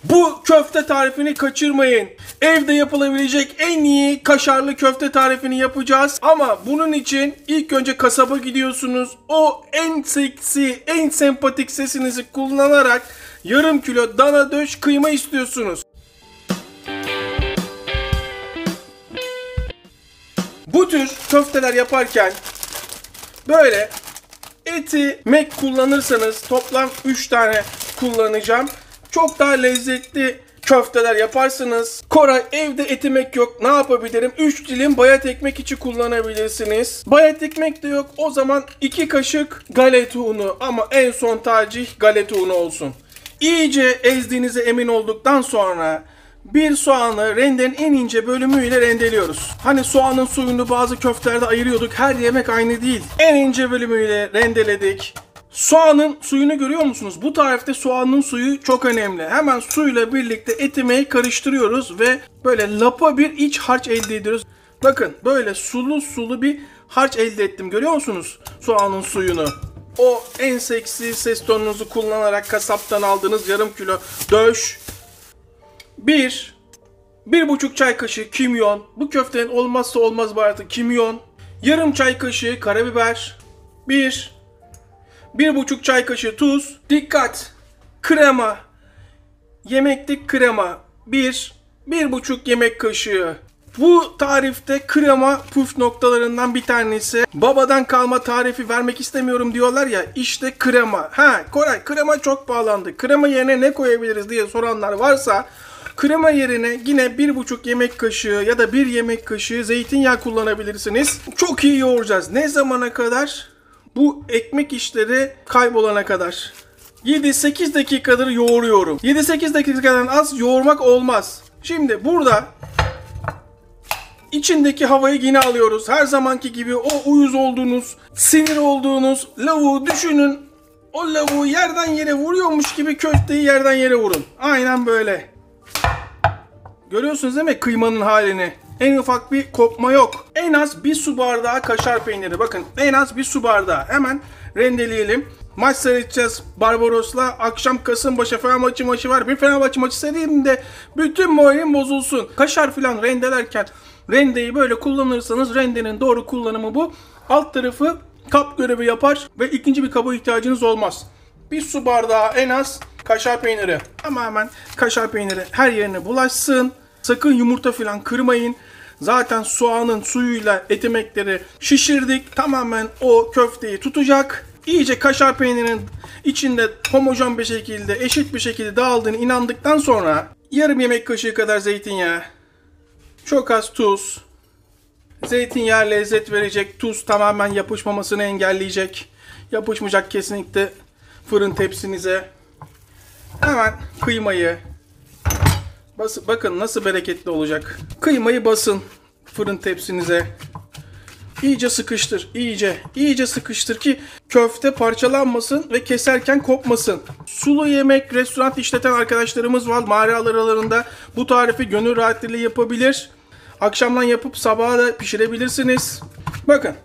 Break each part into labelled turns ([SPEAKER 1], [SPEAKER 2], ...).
[SPEAKER 1] Bu köfte tarifini kaçırmayın. Evde yapılabilecek en iyi kaşarlı köfte tarifini yapacağız. Ama bunun için ilk önce kasaba gidiyorsunuz. O en seksi, en sempatik sesinizi kullanarak yarım kilo dana döş kıyma istiyorsunuz. Bu tür köfteler yaparken böyle eti mek kullanırsanız toplam 3 tane kullanacağım. Çok daha lezzetli köfteler yaparsınız. Koray evde eti mek yok. Ne yapabilirim? 3 dilim bayat ekmek içi kullanabilirsiniz. Bayat ekmek de yok. O zaman 2 kaşık galeta unu ama en son tercih galeta unu olsun. İyice ezdiğinize emin olduktan sonra bir soğanı rendenin en ince bölümüyle rendeliyoruz. Hani soğanın suyunu bazı köftelerde ayırıyorduk. Her yemek aynı değil. En ince bölümüyle rendeledik. Soğanın suyunu görüyor musunuz? Bu tarifte soğanın suyu çok önemli. Hemen suyla birlikte etimeyi karıştırıyoruz ve böyle lapa bir iç harç elde ediyoruz. Bakın böyle sulu sulu bir harç elde ettim. Görüyor musunuz soğanın suyunu? O en seksi ses tonunuzu kullanarak kasaptan aldığınız yarım kilo döş. 1,5 çay kaşığı kimyon. Bu köftenin olmazsa olmaz baharatı kimyon. Yarım çay kaşığı karabiber. 1,5 çay kaşığı tuz. Dikkat! Krema. Yemeklik krema. 1,5 yemek kaşığı. Bu tarifte krema püf noktalarından bir tanesi. Babadan kalma tarifi vermek istemiyorum diyorlar ya. İşte krema. Koray krema çok pahalandı. Krema yerine ne koyabiliriz diye soranlar varsa krema yerine yine 1,5 yemek kaşığı ya da 1 yemek kaşığı zeytinyağı kullanabilirsiniz. Çok iyi yoğuracağız. Ne zamana kadar? Bu ekmek işleri kaybolana kadar. 7-8 dakikadır yoğuruyorum. 7-8 dakikadan az yoğurmak olmaz. Şimdi burada içindeki havayı yine alıyoruz. Her zamanki gibi o uyuz olduğunuz, sinir olduğunuz lavuğu düşünün. O lavuğu yerden yere vuruyormuş gibi köfteyi yerden yere vurun. Aynen böyle. Görüyorsunuz değil mi kıymanın halini? En ufak bir kopma yok. En az 1 su bardağı kaşar peyniri. Bakın en az 1 su bardağı. Hemen rendeleyelim. Maç seyredeceğiz Barbaros'la. Akşam Kasımpaşa Fenerbahçe maçı var. Bir Fenerbahçe maçı seyredeyim de bütün moralim bozulsun. Kaşar filan rendelerken rendeyi böyle kullanırsanız rendenin doğru kullanımı bu. Alt tarafı kap görevi yapar ve ikinci bir kaba ihtiyacınız olmaz. 1 su bardağı en az kaşar peyniri. Tamamen kaşar peyniri her yerine bulaşsın. Sakın yumurta falan kırmayın. Zaten soğanın suyuyla etimekleri şişirdik. Tamamen o köfteyi tutacak. İyice kaşar peynirinin içinde homojen bir şekilde, eşit bir şekilde dağıldığını inandıktan sonra yarım yemek kaşığı kadar zeytinyağı, çok az tuz. Zeytinyağı lezzet verecek. Tuz tamamen yapışmamasını engelleyecek. Yapışmayacak kesinlikle fırın tepsinize. Hemen kıymayı bakın nasıl bereketli olacak. Kıymayı basın fırın tepsinize. İyice sıkıştır. İyice sıkıştır ki köfte parçalanmasın ve keserken kopmasın. Sulu yemek restoran işleten arkadaşlarımız var. Mağara aralarında bu tarifi gönül rahatlığıyla yapabilir. Akşamdan yapıp sabaha da pişirebilirsiniz. Bakın.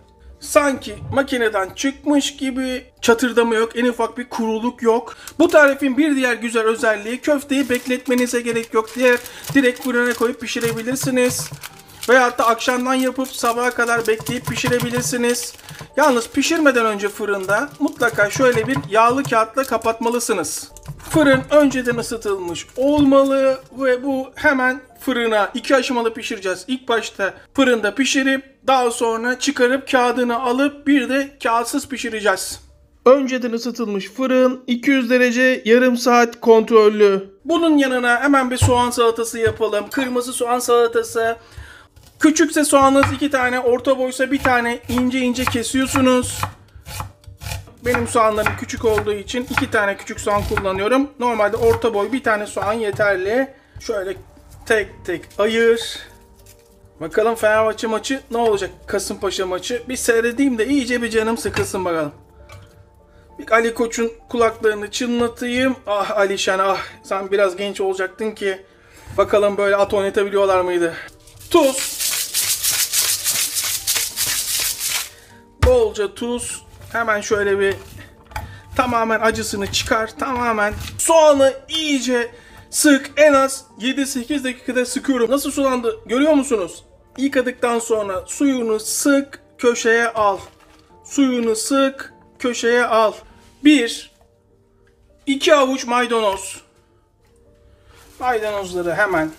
[SPEAKER 1] Sanki makineden çıkmış gibi çatırdama yok, en ufak bir kuruluk yok. Bu tarifin bir diğer güzel özelliği köfteyi bekletmenize gerek yok. Direkt fırına koyup pişirebilirsiniz. Veyahut da akşamdan yapıp sabaha kadar bekleyip pişirebilirsiniz. Yalnız pişirmeden önce fırında mutlaka şöyle bir yağlı kağıtla kapatmalısınız. Fırın önceden ısıtılmış olmalı ve bu hemen fırına 2 aşamalı pişireceğiz. İlk başta fırında pişirip daha sonra çıkarıp kağıdını alıp bir de kağıtsız pişireceğiz. Önceden ısıtılmış fırın 200 derece yarım saat kontrollü. Bunun yanına hemen bir soğan salatası yapalım. Kırmızı soğan salatası. Küçükse soğanınız 2 tane, orta boysa 1 tane ince ince kesiyorsunuz. Benim soğanlarım küçük olduğu için 2 tane küçük soğan kullanıyorum. Normalde orta boy 1 tane soğan yeterli. Şöyle tek tek ayır. Bakalım Fenerbahçe maçı ne olacak? Kasımpaşa maçı. Bir seyredeyim de iyice bir canım sıkılsın bakalım. Bir Ali Koç'un kulaklarını çınlatayım. Ah Alişan ah. Sen biraz genç olacaktın ki. Bakalım böyle at oynatabiliyorlar mıydı? Tuz. Bolca tuz. Hemen şöyle bir tamamen acısını çıkar. Tamamen soğanı iyice Sık, en az 7-8 dakikada sıkıyorum. Nasıl sulandı görüyor musunuz? Yıkadıktan sonra suyunu sık, köşeye al. Suyunu sık, köşeye al. 2 avuç maydanoz. Maydanozları hemen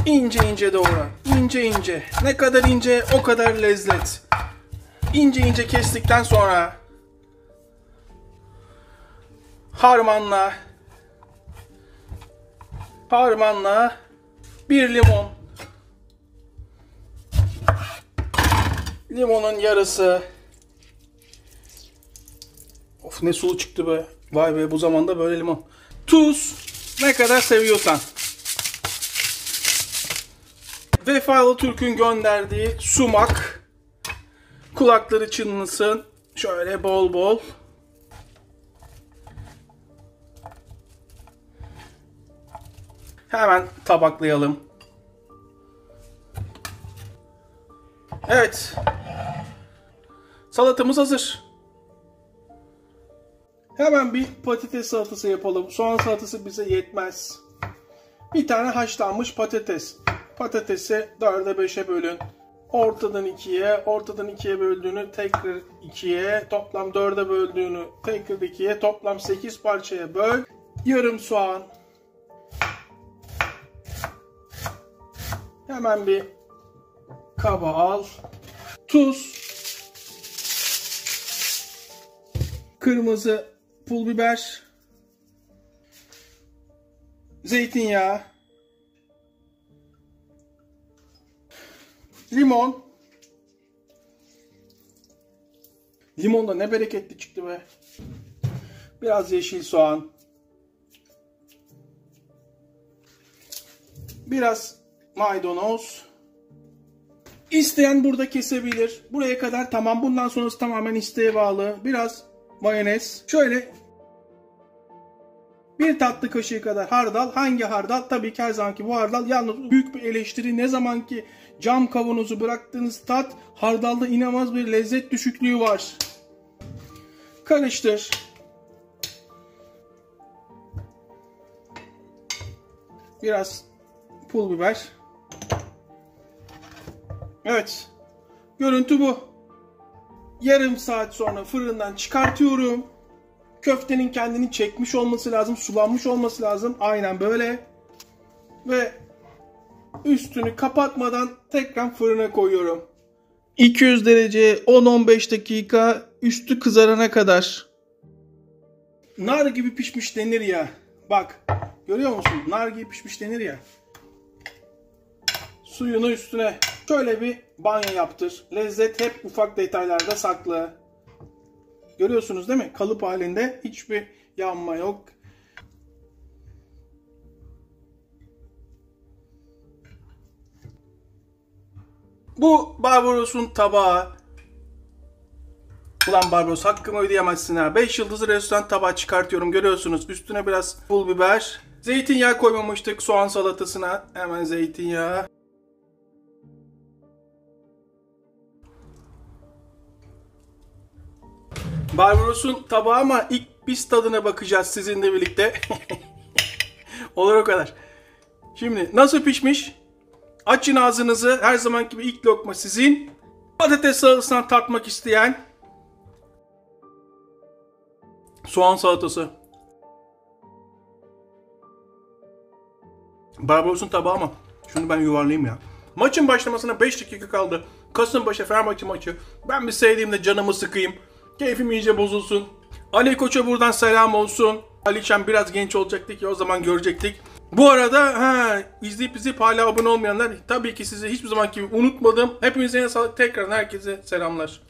[SPEAKER 1] ince ince doğra. İnce ince. Ne kadar ince o kadar lezzet. İnce ince kestikten sonra harmanla 1 limon. Limonun yarısı. Of ne sulu çıktı be. Vay be bu zamanda böyle limon. Tuz. Ne kadar seviyorsan. Vefalı Türk'ün gönderdiği sumak. Kulakları çınlasın. Şöyle bol bol. Hemen tabaklayalım. Evet. Salatamız hazır. Hemen bir patates salatası yapalım. Soğan salatası bize yetmez. Bir tane haşlanmış patates. Patatesi 4'e 5'e bölün. Ortadan 2'ye böldüğünü tekrar 2'ye, toplam 4'e böldüğünü tekrar 2'ye, toplam 8 parçaya böl. Yarım soğan. Hemen bir kaba al. Tuz. Kırmızı pul biber. Zeytinyağı. Limon. Limon da ne bereketli çıktı be. Biraz yeşil soğan. Biraz maydanoz. İsteyen burada kesebilir. Buraya kadar tamam. Bundan sonrası tamamen isteğe bağlı. Biraz mayonez. Şöyle 1 tatlı kaşığı kadar hardal. Hangi hardal? Tabii ki her zamanki bu hardal. Yalnız büyük bir eleştiri. Ne zaman ki cam kavanozu bıraktığınız tat, hardalda inanılmaz bir lezzet düşüklüğü var. Karıştır. Biraz pul biber. Evet. Görüntü bu. Yarım saat sonra fırından çıkartıyorum. Köftenin kendini çekmiş olması lazım. Sulanmış olması lazım. Aynen böyle. Ve üstünü kapatmadan tekrar fırına koyuyorum. 200 derece 10-15 dakika üstü kızarana kadar. Nar gibi pişmiş denir ya. Bak. Görüyor musun? Nar gibi pişmiş denir ya. Suyunu üstüne şöyle bir banyo yaptır. Lezzet hep ufak detaylarda saklı. Görüyorsunuz değil mi? Kalıp halinde hiçbir yanma yok. Bu Barbaros'un tabağı. Ulan Barbaros hakkımı ödeyemezsin ha. 5 yıldızlı restoran tabağı çıkartıyorum. Görüyorsunuz. Üstüne biraz pul biber. Zeytinyağı koymamıştık soğan salatasına. Hemen zeytinyağı. Barbaros'un tabağı ama ilk biz tadına bakacağız sizinle birlikte. Olur o kadar. Şimdi nasıl pişmiş? Açın ağzınızı. Her zamanki gibi ilk lokma sizin. Patates salatasından tatmak isteyen. Soğan salatası. Barbaros'un tabağı ama şunu ben yuvarlayayım ya. Maçın başlamasına 5 dakika kaldı. Kasımpaşa Fenerbahçe maçı. Ben bir seyredeyim de canımı sıkayım. Keyfim iyice bozulsun. Ali Koç'a buradan selam olsun. Alişan biraz genç olacaktı ki o zaman görecektik. Bu arada izleyip hala abone olmayanlar tabii ki sizi hiçbir zaman gibi unutmadım. Hepinize sağlık. Tekrar herkese selamlar.